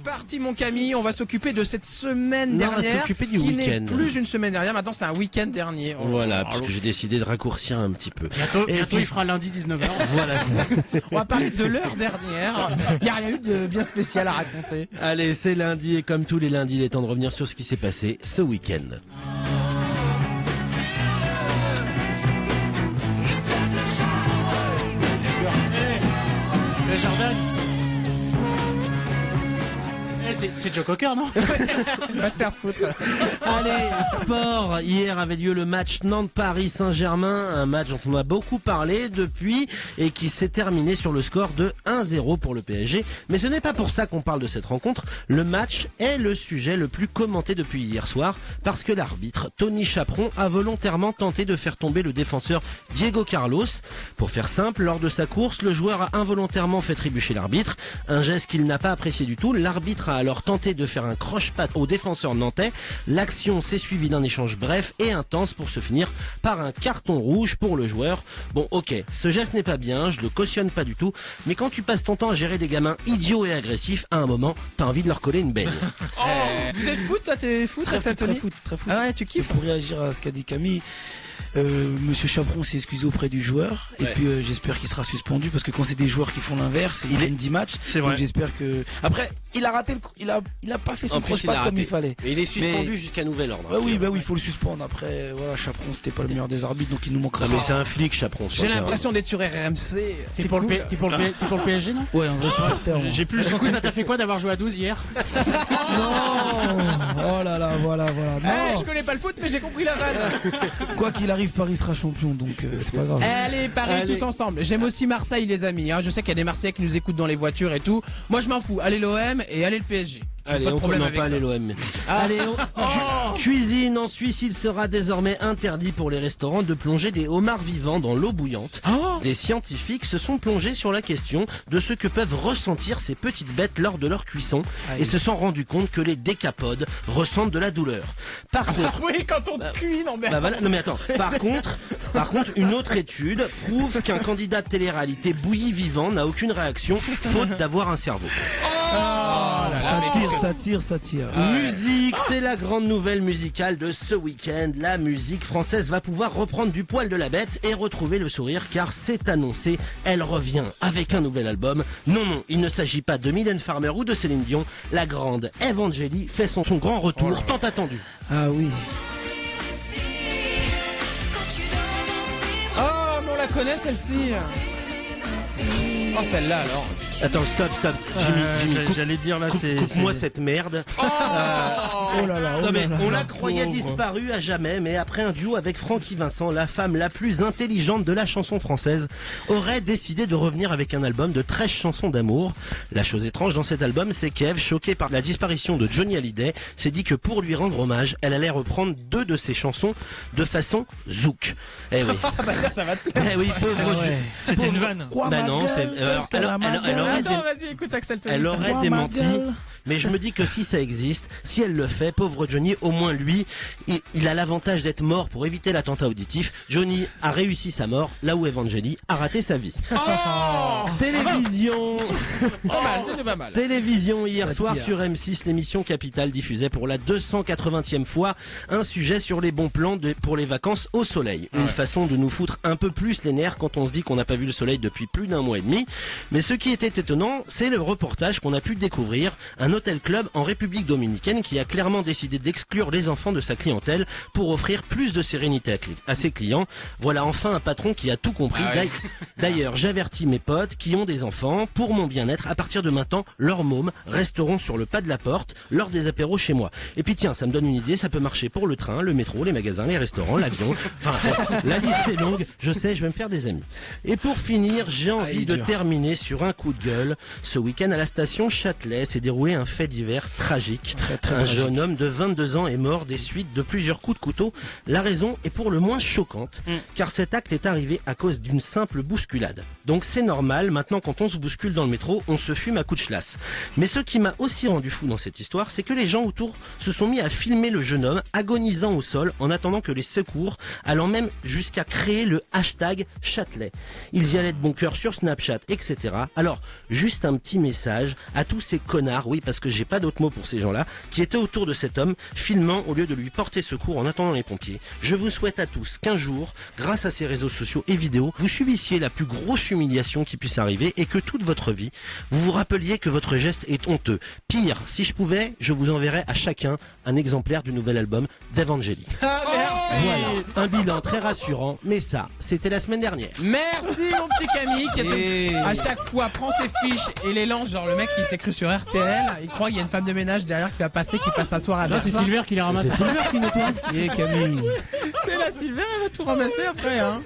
parti mon Camille, on va s'occuper de cette semaine Non, on va dernière s'occuper du qui n'est week-end. plus une semaine dernière, maintenant c'est un week-end dernier. Oh, Voilà, parce que j'ai décidé de raccourcir un petit peu. Bientôt, Et puis- il fera lundi 19h. Voilà. on va parler de l'heure dernière. Il n'y a rien eu de bien spécial à raconter. Allez, c'est lundi et comme tous les lundis, il est temps de revenir sur ce qui s'est passé ce week-end. Le Jordan. C'est Joe Cocker, non? Va te faire foutre. Allez, sport. Hier avait lieu le match Nantes-Paris Saint-Germain, un match dont on a beaucoup parlé depuis et qui s'est terminé sur le score de 1-0 pour le PSG. Mais ce n'est pas pour ça qu'on parle de cette rencontre. Le match est le sujet le plus commenté depuis hier soir parce que l'arbitre, Tony Chaperon, a volontairement tenté de faire tomber le défenseur Diego Carlos. Pour faire simple, lors de sa course, le joueur a involontairement fait trébucher l'arbitre. Un geste qu'il n'a pas apprécié du tout. L'arbitre a alors tenté de faire un croche-patte au défenseur nantais. L'action s'est suivie d'un échange bref et intense pour se finir par un carton rouge pour le joueur. Bon, ok, ce geste n'est pas bien, je le cautionne pas du tout, mais quand tu passes ton temps à gérer des gamins idiots et agressifs, à un moment, t'as envie de leur coller une baigne. Vous êtes foot, toi t'es foot, Très Axel foot, Tony très foot, très foot. Ah ouais, tu kiffes? Pour réagir à ce qu'a dit Camille, Monsieur Chaperon s'est excusé auprès du joueur et Ouais. puis j'espère qu'il sera suspendu parce que quand c'est des joueurs qui font l'inverse, ils gagnent 10 matchs. C'est vrai. Donc j'espère que après il a raté il a pas fait son En plus, il a croche-patte comme raté. il fallait. Et il est suspendu Mais- jusqu'à nouvel ordre. Bah oui, il faut le suspendre. Après voilà, Chaperon c'était pas le meilleur des arbitres donc il nous manquera. Ah, mais c'est un flic, Chaperon. sur J'ai le terrain. l'impression d'être sur RMC. T'es pour, cool. t'es pour le PSG, non? Ouais, un vrai supporter. moi. J'ai plus. Du coup, ça t'a fait quoi d'avoir joué à 12 hier? Non. Oh là là, voilà. Eh, Non. je connais pas le foot, mais j'ai compris la vanne. Quoi qu'il arrive, Paris sera champion donc c'est pas grave. Allez, Paris, Allez. tous ensemble. J'aime aussi Marseille, les amis. Hein. Je sais qu'il y a des Marseillais qui nous écoutent dans les voitures et tout. Moi, je m'en fous. Allez l'OM et allez le PSG. J'ai Allez, pas de on problème ne avec pas ça. aller l'OM. Ah. Allez, cuisine. En Suisse, il sera désormais interdit pour les restaurants de plonger des homards vivants dans l'eau bouillante. Oh. Des scientifiques se sont plongés sur la question de ce que peuvent ressentir ces petites bêtes lors de leur cuisson Aïe. et se sont rendus compte que les décapodes ressentent de la douleur. Par contre, Oui, quand on te cuit, non mais bah attends. voilà, non mais attends. Par contre, une autre étude prouve qu'un candidat de télé-réalité bouilli vivant n'a aucune réaction, faute d'avoir un cerveau. Ça tire. Musique, c'est la grande nouvelle musicale de ce week-end. La musique française va pouvoir reprendre du poil de la bête et retrouver le sourire car c'est annoncé. Elle revient avec un nouvel album. Non, il ne s'agit pas de Mylène Farmer ou de Céline Dion. La grande Evangélie fait son grand retour tant attendu. Ah oui. Oh, mais on la connaît celle-ci. Oh, celle-là alors. Attends, stop. Jimmy, J'allais dire là, coupe-moi cette merde. Oh là là. Non mais on la la croyait disparue à jamais, mais après un duo avec Francky Vincent, la femme la plus intelligente de la chanson française aurait décidé de revenir avec un album de 13 chansons d'amour. La chose étrange dans cet album, c'est qu'Eve, choquée par la disparition de Johnny Hallyday, s'est dit que pour lui rendre hommage, elle allait reprendre 2 de ses chansons de façon zouk. Eh oui. Ah bah ça va te plaire. Eh oui, pauvre ouais. C'était une vanne. Quoi, Bah ma non, gueule, c'est qu'est-ce qu'elle a, ma gueule aurait Attends, vas-y, écoute Axel Tony. elle aurait Quoi, ma démenti. gueule. Mais je me dis que si ça existe, si elle le fait, pauvre Johnny, au moins lui, il a l'avantage d'être mort pour éviter l'attentat auditif. Johnny a réussi sa mort, là où Evangélie a raté sa vie. Télévision. Pas mal, c'était pas mal. Télévision hier Ça soir tire. sur M6, l'émission Capitale diffusait pour la 280e fois un sujet sur les bons plans pour les vacances au soleil. Une façon de nous foutre un peu plus les nerfs quand on se dit qu'on n'a pas vu le soleil depuis plus d'1 mois et demi. Mais ce qui était étonnant, c'est le reportage qu'on a pu découvrir. Un hôtel club en République dominicaine qui a clairement décidé d'exclure les enfants de sa clientèle pour offrir plus de sérénité à ses clients. Voilà enfin un patron qui a tout compris. Ah ouais. D'ailleurs, j'avertis mes potes qui ont des enfants, pour mon bien-être, à partir de maintenant, leurs mômes resteront sur le pas de la porte lors des apéros chez moi. Et puis tiens, ça me donne une idée, ça peut marcher pour le train, le métro, les magasins, les restaurants, l'avion. Enfin, la liste est longue, je sais, je vais me faire des amis. Et pour finir, j'ai envie il est de dur. terminer sur un coup de gueule. Ce week-end à la station Châtelet s'est déroulé un fait divers tragique. très Un tragique. jeune homme de 22 ans est mort des suites de plusieurs coups de couteau. La raison est pour le moins choquante, car cet acte est arrivé à cause d'une simple bousculade. Donc c'est normal, maintenant quand on se bouscule dans le métro, on se fume à coups de chlasse. Mais ce qui m'a aussi rendu fou dans cette histoire, c'est que les gens autour se sont mis à filmer le jeune homme agonisant au sol en attendant que les secours, allant même jusqu'à créer le hashtag Châtelet. Ils y allaient de bon cœur sur Snapchat, etc. Alors, juste un petit message à tous ces connards, oui, parce parce que j'ai pas d'autre mot pour ces gens-là, qui étaient autour de cet homme, filmant au lieu de lui porter secours en attendant les pompiers. Je vous souhaite à tous qu'un jour, grâce à ces réseaux sociaux et vidéos, vous subissiez la plus grosse humiliation qui puisse arriver et que toute votre vie, vous vous rappeliez que votre geste est honteux. Pire, si je pouvais, je vous enverrais à chacun un exemplaire du nouvel album d'Evangélie. Ah, merci. Voilà, un bilan très rassurant, mais ça, c'était la semaine dernière. Merci mon petit Camille qui Et- à chaque fois prend ses fiches et les lance, genre le mec il s'est cru sur RTL, il croit qu'il y a une femme de ménage derrière qui va passer, qui passe s'asseoir à Non, c'est Versailles. Silver qui les ramasse. C'est Silver qui nettoie. Et Camille. C'est la Silver, elle va tout ramasser après hein.